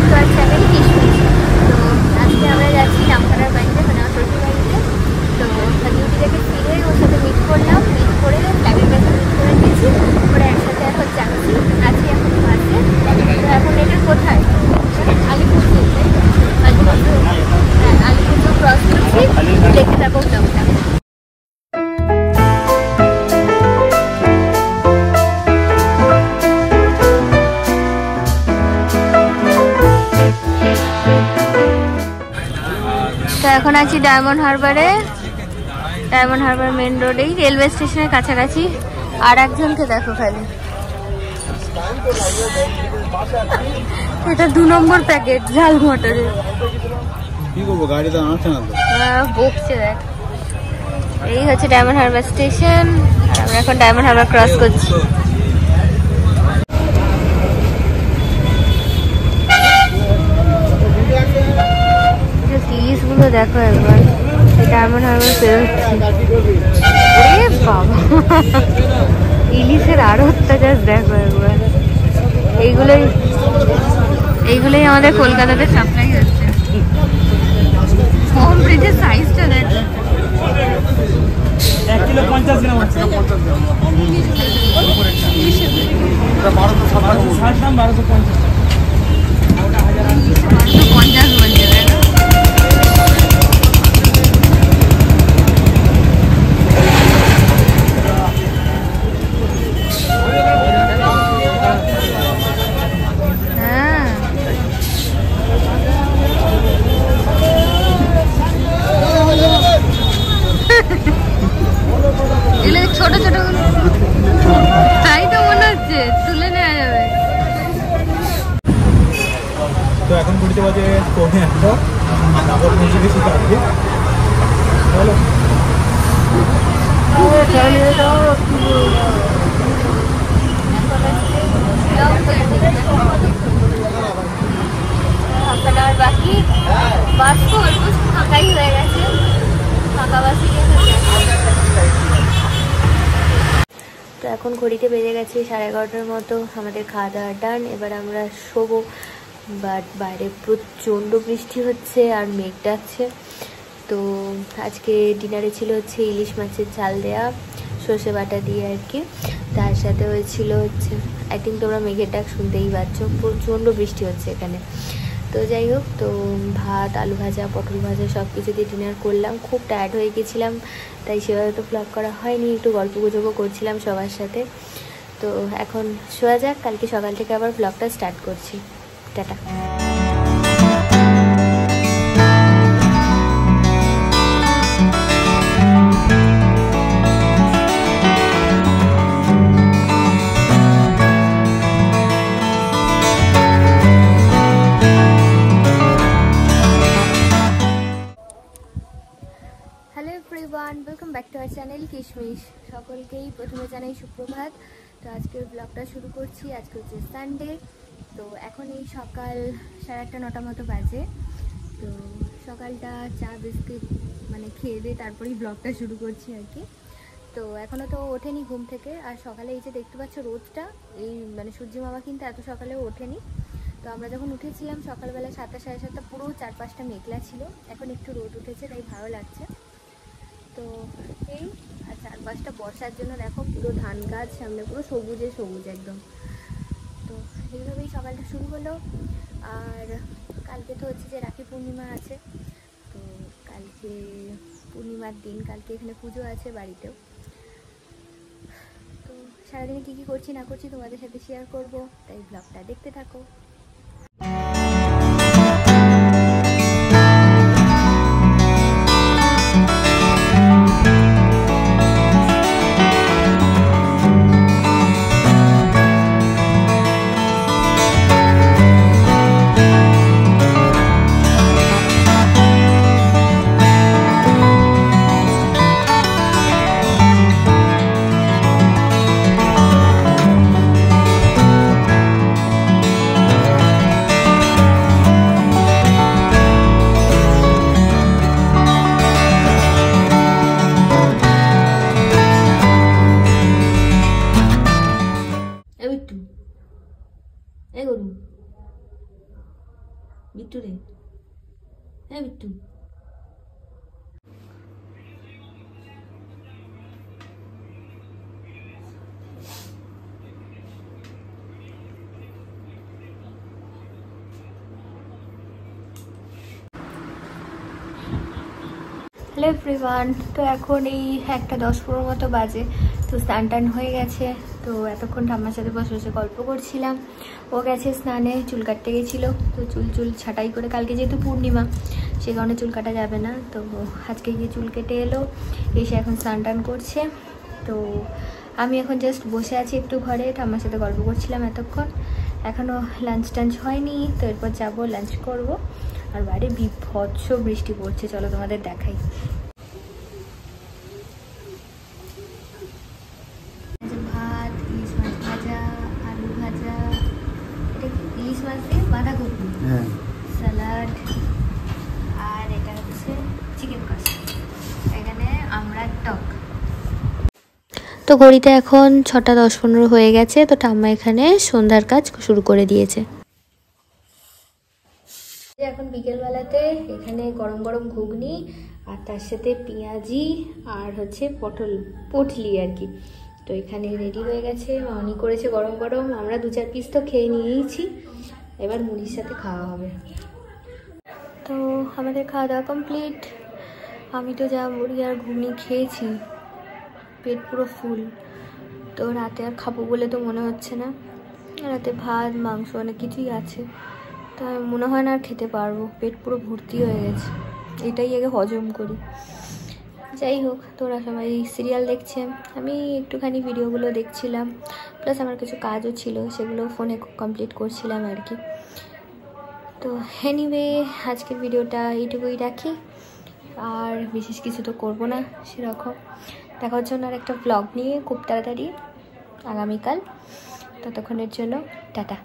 To our channel কিশমিশ। তো আজকে আমরা যাচ্ছি রামপাড়ার বাড়িতে, মানে আমার শ্বশুর বাড়িতে। তো ডিউটি থেকে ফিরে ওর সাথে মিট করলাম, মিট করে ব্যাগের কাছে মিট করে দিয়েছি, ওরা একসাথে এখন যাচ্ছি, আছি এখন বাসে। তো এখন এটা কোথায়? আলিপুরদুয়ার, তাই তো? আলিপুরদুয়ার, হ্যাঁ আলিপুরদুয়ার ক্রস করছি, দেখতে থাকো ব্লগটা। এখন আছি ডায়মন্ড হারবারে, ডায়মন্ড হারবার মেন রোডেই, রেলওয়ে স্টেশনের কাছাকাছি। আর একজনকে দেখো খালি, এটা 2 নম্বর প্যাকেট ঝাল মটরের। কি করবো, গাড়ি তো আনছে না তো, বকছে দেখ। এই হচ্ছে ডায়মন্ড হারবার স্টেশন, আর আমরা এখন ডায়মন্ড হারবার ক্রস করছি। ইলিশগুলো দেখো একবার, ডায়মন্ড হারবার বেরোচ্ছি। বাবা, ইলিশের আরো অত্যাচার দেখো একবার। এইগুলোই আমাদের কলকাতাতে সাপ্লাই হচ্ছে। হোম ব্রিজের সাইজটা দেখো, 1 কিলো 50 গ্রাম হচ্ছে, 50 গ্রাম 1250 বলছে তাই না? ছোট ছোট তাই তো মনে হচ্ছে, তুলে নেওয়া যাবে। তো এখন ঘুরতে বাজে পৌনে 1টা, তারপর পৌঁছে গেছি কাটবে। চলো বাকি বাস তো অলমোস্ট ফাঁকাই হয়ে গেছে, ফাঁকা বাসে। তো এখন ঘড়িতে বেজে গেছে 11:30 মতো, আমাদের খাওয়া দাওয়া ডান। এবার আমরা শোবো, বাট বাইরে প্রচণ্ড বৃষ্টি হচ্ছে আর মেঘ ডাকছে। তো আজকে ডিনারে ছিল হচ্ছে ইলিশ মাছের ঝাল দেয়া সর্ষে বাটা দিয়ে আর কি, তার সাথে হয়েছিল হচ্ছে, আই থিঙ্ক তোমরা মেঘের ডাক শুনতেই পাচ্ছ, প্রচণ্ড বৃষ্টি হচ্ছে এখানে। তো যাই হোক, তো ভাত, আলু ভাজা, পটল ভাজা সব কিছু দিয়ে ডিনার করলাম। খুব টায়ার্ড হয়ে গেছিলাম, তাই সেভাবে তো ব্লগ করা হয়নি, একটু গল্প গুজবও করছিলাম সবার সাথে। তো এখন শোয়া যাক, কালকে সকাল থেকে আবার ব্লগটা স্টার্ট করছি। Tata. Welcome back to our channel কিশমিশ। সকলকেই প্রথমে জানাই সুপ্রভাত। তো আজকের ব্লগটা শুরু করছি। আজকে হচ্ছে সানডে। তো এখন এই সকাল 8:30-9টা মতো বাজে। তো সকালটা চা বিস্কিট মানে খেয়ে দিয়ে তারপরেই ব্লগটা শুরু করছি আর কি। তো এখনও তো ওঠেনি ঘুম থেকে। আর সকালে এই যে দেখতে পাচ্ছ রোদটা, এই মানে সূর্যি মামা কিন্তু এত সকালেও ওঠেনি। তো আমরা যখন উঠেছিলাম সকালবেলা 7টা 7:30 পুরো 4-5টা মেঘলা ছিল, এখন একটু রোদ উঠেছে, তাই ভালো লাগছে। তো এই আর 4-5টা বর্ষার জন্য দেখো পুরো ধান গাছ সামনে পুরো সবুজে সবুজ একদম। তো এইভাবেই সকালটা শুরু হলো। আর কালকে তো হচ্ছে যে রাখি পূর্ণিমা আছে, তো কালকে পূর্ণিমার দিন, কালকে এখানে পুজো আছে বাড়িতেও। তো সারাদিনে কী কী করছি না করছি তোমাদের সাথে শেয়ার করব, তাই ব্লগটা দেখতে থাকো। বিট্টু রে, হ্যাঁ বিট্টু। হ্যালো এভরিওয়ান, তো এখন এই 1:10 মতো বাজে। তো স্নান টান হয়ে গেছে। তো এতক্ষণ ঠাম্মার সাথে বসে বসে গল্প করছিলাম। ও গেছে স্নানে, চুল কাটতে গেছিলো। তো চুল ছাঁটাই করে, কালকে যেহেতু পূর্ণিমা সে কারণে চুল কাটা যাবে না। তো আজকে গিয়ে চুল কেটে এলো, এসে এখন স্নান টান করছে। তো আমি এখন জাস্ট বসে আছি একটু ঘরে, ঠাম্মার সাথে গল্প করছিলাম এতক্ষণ। এখনও লাঞ্চ টাঞ্চ হয়নি, তো এরপর যাবো লাঞ্চ করব। আর বাইরে বিভৎস বৃষ্টি পড়ছে, চলো তোমাদের দেখাই। ভাত, ইলিশ মাছ ভাজা, আলু ভাজা, এটা ইলিশ মাছ দিয়ে বাঁধাকপি, স্যালাড, আর এটা হচ্ছে চিকেন কষা, এখানে আমড়ার টক। তো ঘড়িতে এখন 6:10-15 হয়ে গেছে। তো ঠাম্মা এখানে সন্ধ্যার কাজ শুরু করে দিয়েছে। এখন বিকেলবেলাতে এখানে গরম গরম ঘুগনি আর তার সাথে পেঁয়াজি আর হচ্ছে পটলি আর কি। তো এখানে রেডি হয়ে গেছে, মামনি করেছে গরম গরম। আমরা 2-4 পিস তো খেয়ে নিয়েছি, এবার মুড়ির সাথে খাওয়া হবে। তো আমাদের খাওয়া দাওয়া কমপ্লিট। আমি তো যা মুড়ি আর ঘুগনি খেয়েছি, পেট পুরো ফুল। তো রাতে আর খাবো বলে তো মনে হচ্ছে না। রাতে ভাত মাংস অনেক কিছুই আছে, তো মনে হয় না আর খেতে পারবো। পেট পুরো ভর্তি হয়ে গেছে, এটাই আগে হজম করি। যাই হোক, তোরা সবাই সিরিয়াল দেখছে, আমি একটুখানি ভিডিওগুলো দেখছিলাম, প্লাস আমার কিছু কাজও ছিল, সেগুলো ফোনে কমপ্লিট করছিলাম আর কি। তো এনিওয়ে, আজকের ভিডিওটা এইটুকুই রাখি, আর বিশেষ কিছু তো করবো না সেরকম। দেখা হচ্ছে আর একটা ব্লগ নিয়ে খুব তাড়াতাড়ি আগামীকাল। ততক্ষণের জন্য টাটা।